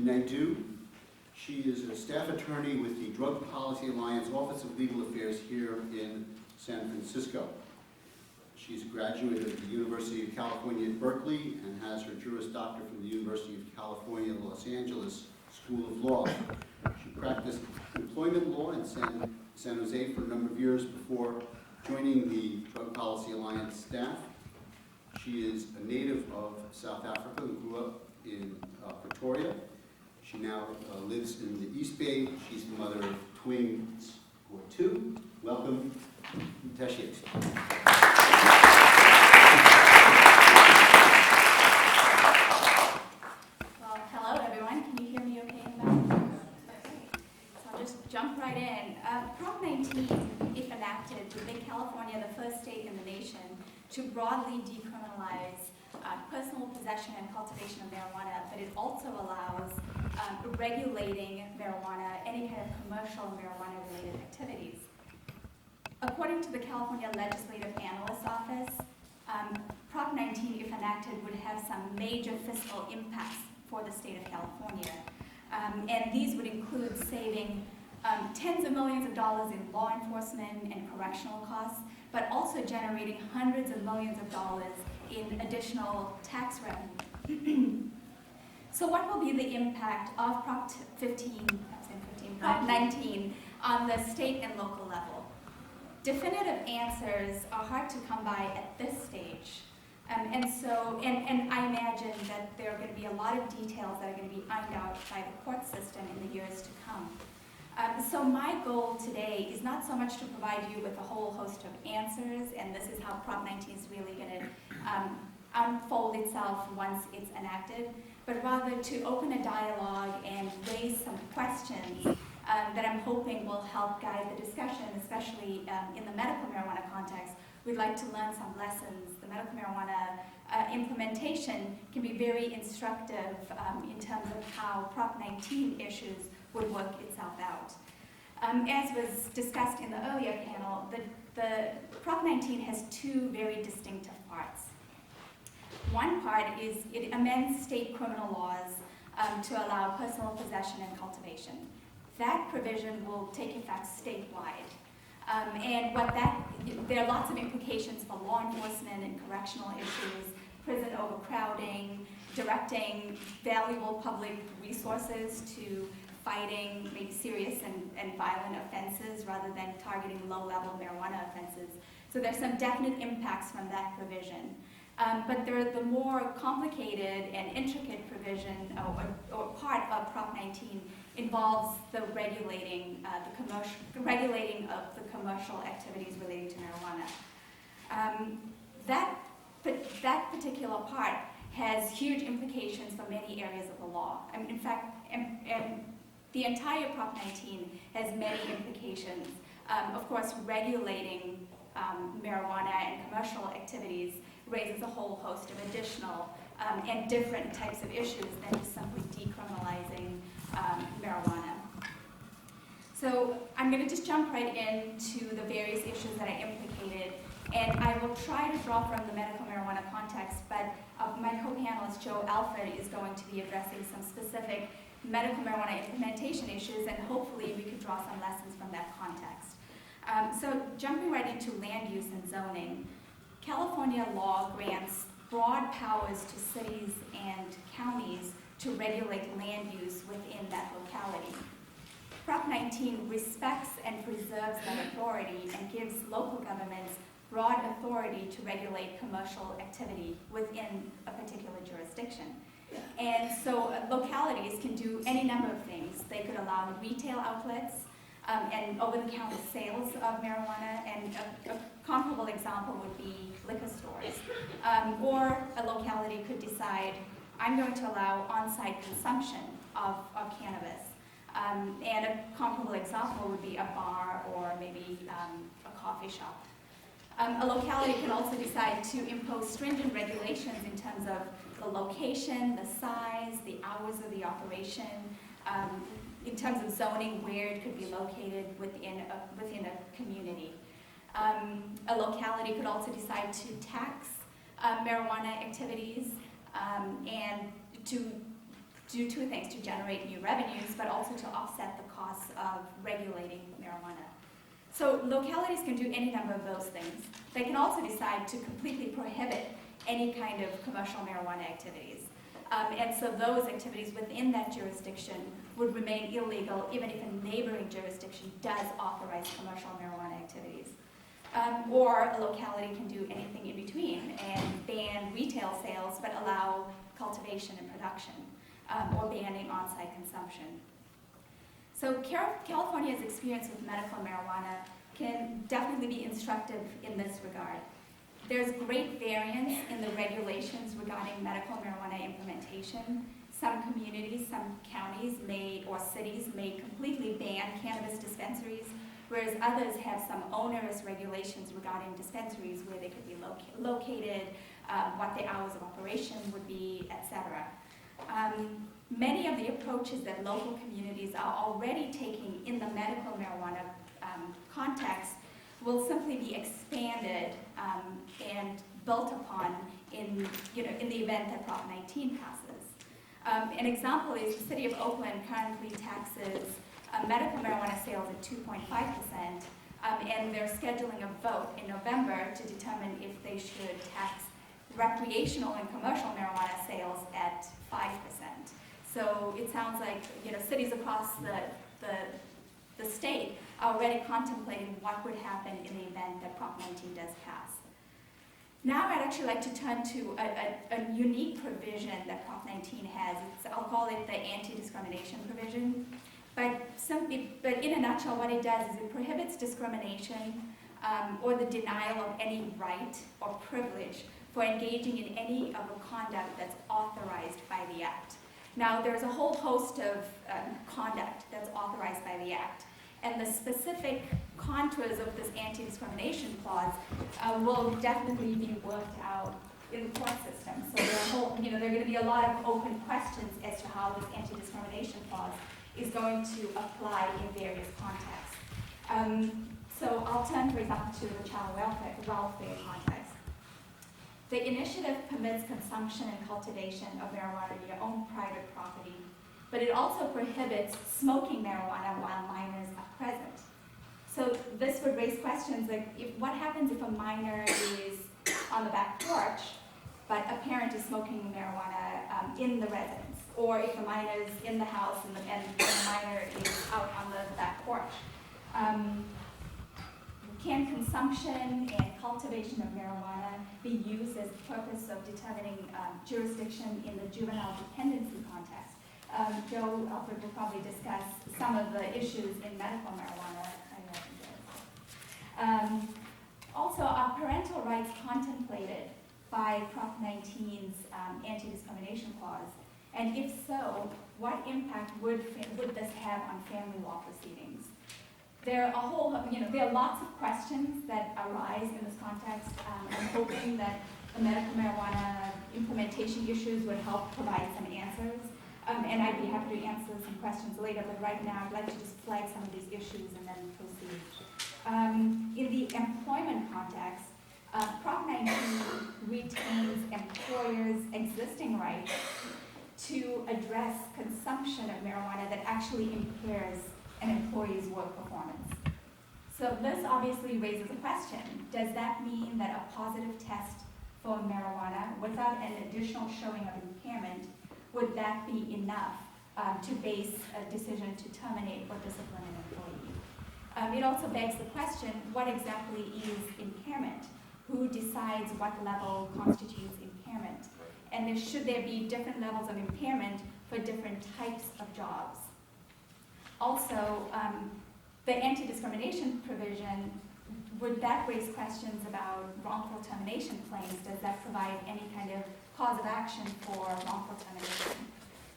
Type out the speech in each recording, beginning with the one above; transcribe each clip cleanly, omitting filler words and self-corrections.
Naidoo. She is a staff attorney with the Drug Policy Alliance Office of Legal Affairs here in San Francisco. She's a graduate of the University of California at Berkeley and has her Juris Doctor from the University of California, Los Angeles School of Law. She practiced employment law in San Jose for a number of years before joining the Drug Policy Alliance staff. She is a native of South Africa and grew up in Pretoria. She now lives in the East Bay. She's the mother of twins, or two. Welcome, Theshia. Well, hello everyone. Can you hear me okay in the back? So I'll just jump right in. Prop 19, if enacted, would make California the first state in the nation to broadly decriminalize personal possession and cultivation of marijuana, but it also allows regulating marijuana, any kind of commercial marijuana-related activities. According to the California Legislative Analyst's Office, Prop 19, if enacted, would have some major fiscal impacts for the state of California. And these would include saving tens of millions of dollars in law enforcement and correctional costs, but also generating hundreds of millions of dollars in additional tax revenue. So what will be the impact of Prop 19 on the state and local level? Definitive answers are hard to come by at this stage. And I imagine that there are going to be a lot of details that are going to be ironed out by the court system in the years to come. So my goal today is not so much to provide you with a whole host of answers, and this is how Prop 19 is really going to unfold itself once it's enacted, but rather to open a dialogue and raise some questions that I'm hoping will help guide the discussion, especially in the medical marijuana context. We'd like to learn some lessons. The medical marijuana implementation can be very instructive in terms of how Prop 19 issues would work itself out. As was discussed in the earlier panel, the Prop 19 has two very distinctive parts. One part is it amends state criminal laws to allow personal possession and cultivation. That provision will take effect statewide. There are lots of implications for law enforcement and correctional issues, prison overcrowding, directing valuable public resources to fighting maybe serious and violent offenses rather than targeting low-level marijuana offenses. So there's some definite impacts from that provision. But the more complicated and intricate provision or part of Prop 19 involves the regulating of the commercial activities relating to marijuana. That particular part has huge implications for many areas of the law. I mean, in fact, the entire Prop 19 has many implications. Of course, regulating marijuana and commercial activities raises a whole host of additional and different types of issues than just simply decriminalizing marijuana. So I'm going to just jump right into the various issues that are implicated, and I will try to draw from the medical marijuana context, but my co-panelist, Joe Elford, is going to be addressing some specific medical marijuana implementation issues, and hopefully we could draw some lessons from that context. So jumping right into land use and zoning, California law grants broad powers to cities and counties to regulate land use within that locality. Prop 19 respects and preserves that authority and gives local governments broad authority to regulate commercial activity within a particular jurisdiction. And so localities can do any number of things. They could allow retail outlets and over-the-counter sales of marijuana, and a comparable example would be liquor stores. Or a locality could decide, I'm going to allow on-site consumption of cannabis. And a comparable example would be a bar or maybe a coffee shop. A locality can also decide to impose stringent regulations in terms of the location, the size, the hours of the operation, in terms of zoning, where it could be located within a community. A locality could also decide to tax marijuana activities and to do two things: to generate new revenues, but also to offset the costs of regulating marijuana. So localities can do any number of those things. They can also decide to completely prohibit any kind of commercial marijuana activities. And so those activities within that jurisdiction would remain illegal even if a neighboring jurisdiction does authorize commercial marijuana activities. Or a locality can do anything in between and ban retail sales but allow cultivation and production, or banning on-site consumption. So California's experience with medical marijuana can definitely be instructive in this regard. There's great variance in the regulations regarding medical marijuana implementation. Some communities, some counties or cities may completely ban cannabis dispensaries, whereas others have some onerous regulations regarding dispensaries, where they could be located, what the hours of operation would be, etc. Many of the approaches that local communities are already taking in the medical marijuana context will simply be expanded and built upon in the event that Prop 19 passes. An example is the city of Oakland currently taxes medical marijuana sales at 2.5%, and they're scheduling a vote in November to determine if they should tax recreational and commercial marijuana sales at 5%. So it sounds like cities across the state are already contemplating what would happen in the event that Prop 19 does pass. Now I'd actually like to turn to a unique provision that Prop 19 has. I'll call it the anti-discrimination provision. But in a nutshell, what it does is it prohibits discrimination or the denial of any right or privilege for engaging in any of the conduct that's authorized by the Act. Now, there's a whole host of conduct that's authorized by the Act, and the specific contours of this anti-discrimination clause will definitely be worked out in the court system. So there are going to be a lot of open questions as to how this anti-discrimination clause is going to apply in various contexts. So I'll turn, for example, to the child welfare context. The initiative permits consumption and cultivation of marijuana in your own private property, but it also prohibits smoking marijuana while minors are present. So this would raise questions like, what happens if a minor is on the back porch, but a parent is smoking marijuana in the residence? Or if the minor is in the house and the minor is out on the back porch? Can consumption and cultivation of marijuana be used as the purpose of determining jurisdiction in the juvenile dependency context? Joe Elford will probably discuss some of the issues in medical marijuana. Also, are parental rights contemplated by Prop 19's anti-discrimination clause? And if so, what impact would this have on family law proceedings? There are lots of questions that arise in this context. I'm hoping that the medical marijuana implementation issues would help provide some answers. And I'd be happy to answer some questions later, but right now I'd like to just flag some of these issues and then proceed. In the employment context, Prop 19 retains employers' existing rights to address consumption of marijuana that actually impairs an employee's work performance. So this obviously raises a question. Does that mean that a positive test for marijuana without an additional showing of impairment, would that be enough to base a decision to terminate or discipline an employee? It also begs the question, what exactly is impairment? Who decides what level constitutes impairment? And should there be different levels of impairment for different types of jobs? Also, the anti-discrimination provision, would that raise questions about wrongful termination claims? Does that provide any kind of cause of action for wrongful termination?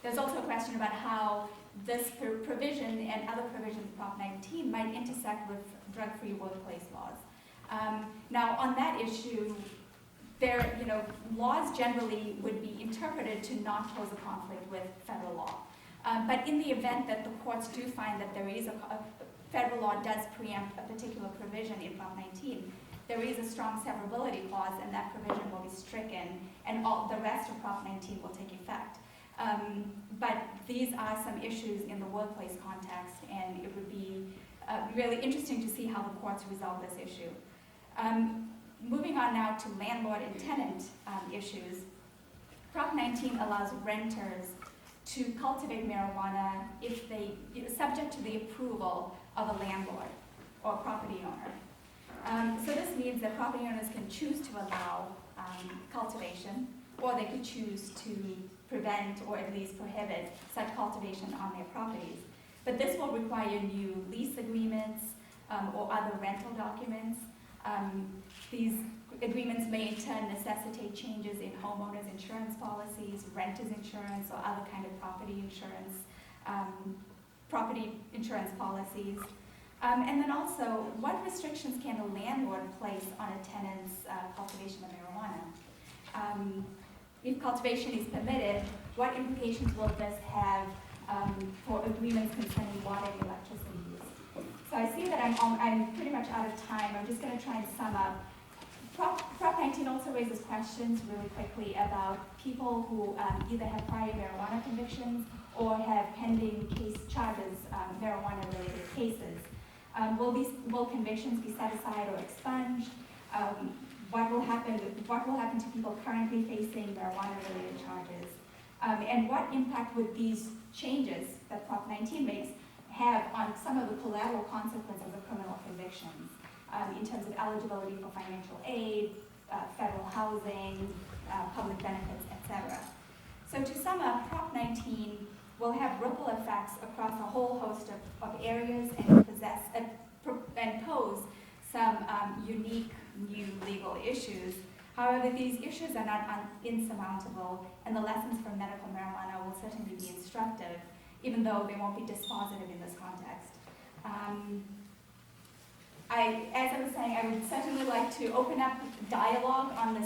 There's also a question about how this provision and other provisions of Prop 19 might intersect with drug-free workplace laws. Now, on that issue, laws generally would be interpreted to not pose a conflict with federal law. But in the event that the courts do find that there is federal law does preempt a particular provision in Prop 19, there is a strong severability clause, and that provision will be stricken, and all the rest of Prop 19 will take effect. But these are some issues in the workplace context, and it would be really interesting to see how the courts resolve this issue. Moving on now to landlord and tenant issues. Prop 19 allows renters to cultivate marijuana if they, subject to the approval of a landlord or property owner. So this means that property owners can choose to allow cultivation, or they could choose to prevent or at least prohibit such cultivation on their properties. But this will require new lease agreements or other rental documents. These agreements may in turn necessitate changes in homeowners' insurance policies, renters' insurance, or other kind of property insurance policies. And then also, what restrictions can a landlord place on a tenant's cultivation of marijuana? If cultivation is permitted, what implications will this have for agreements concerning water and electricity use? So I see that I'm pretty much out of time. I'm just going to try and sum up. Prop 19 also raises questions really quickly about people who either have prior marijuana convictions or have pending charges, marijuana-related cases. Will convictions be set aside or expunged? What will happen to people currently facing marijuana-related charges? And what impact would these changes that Prop 19 makes have on some of the collateral consequences of criminal convictions in terms of eligibility for financial aid, federal housing, public benefits, etc. So to sum up, Prop 19 will have ripple effects across a whole host of areas and pose some unique new legal issues. However, these issues are not insurmountable, and the lessons from medical marijuana will certainly be instructive, even though they won't be dispositive in this context. As I was saying, I would certainly like to open up dialogue on this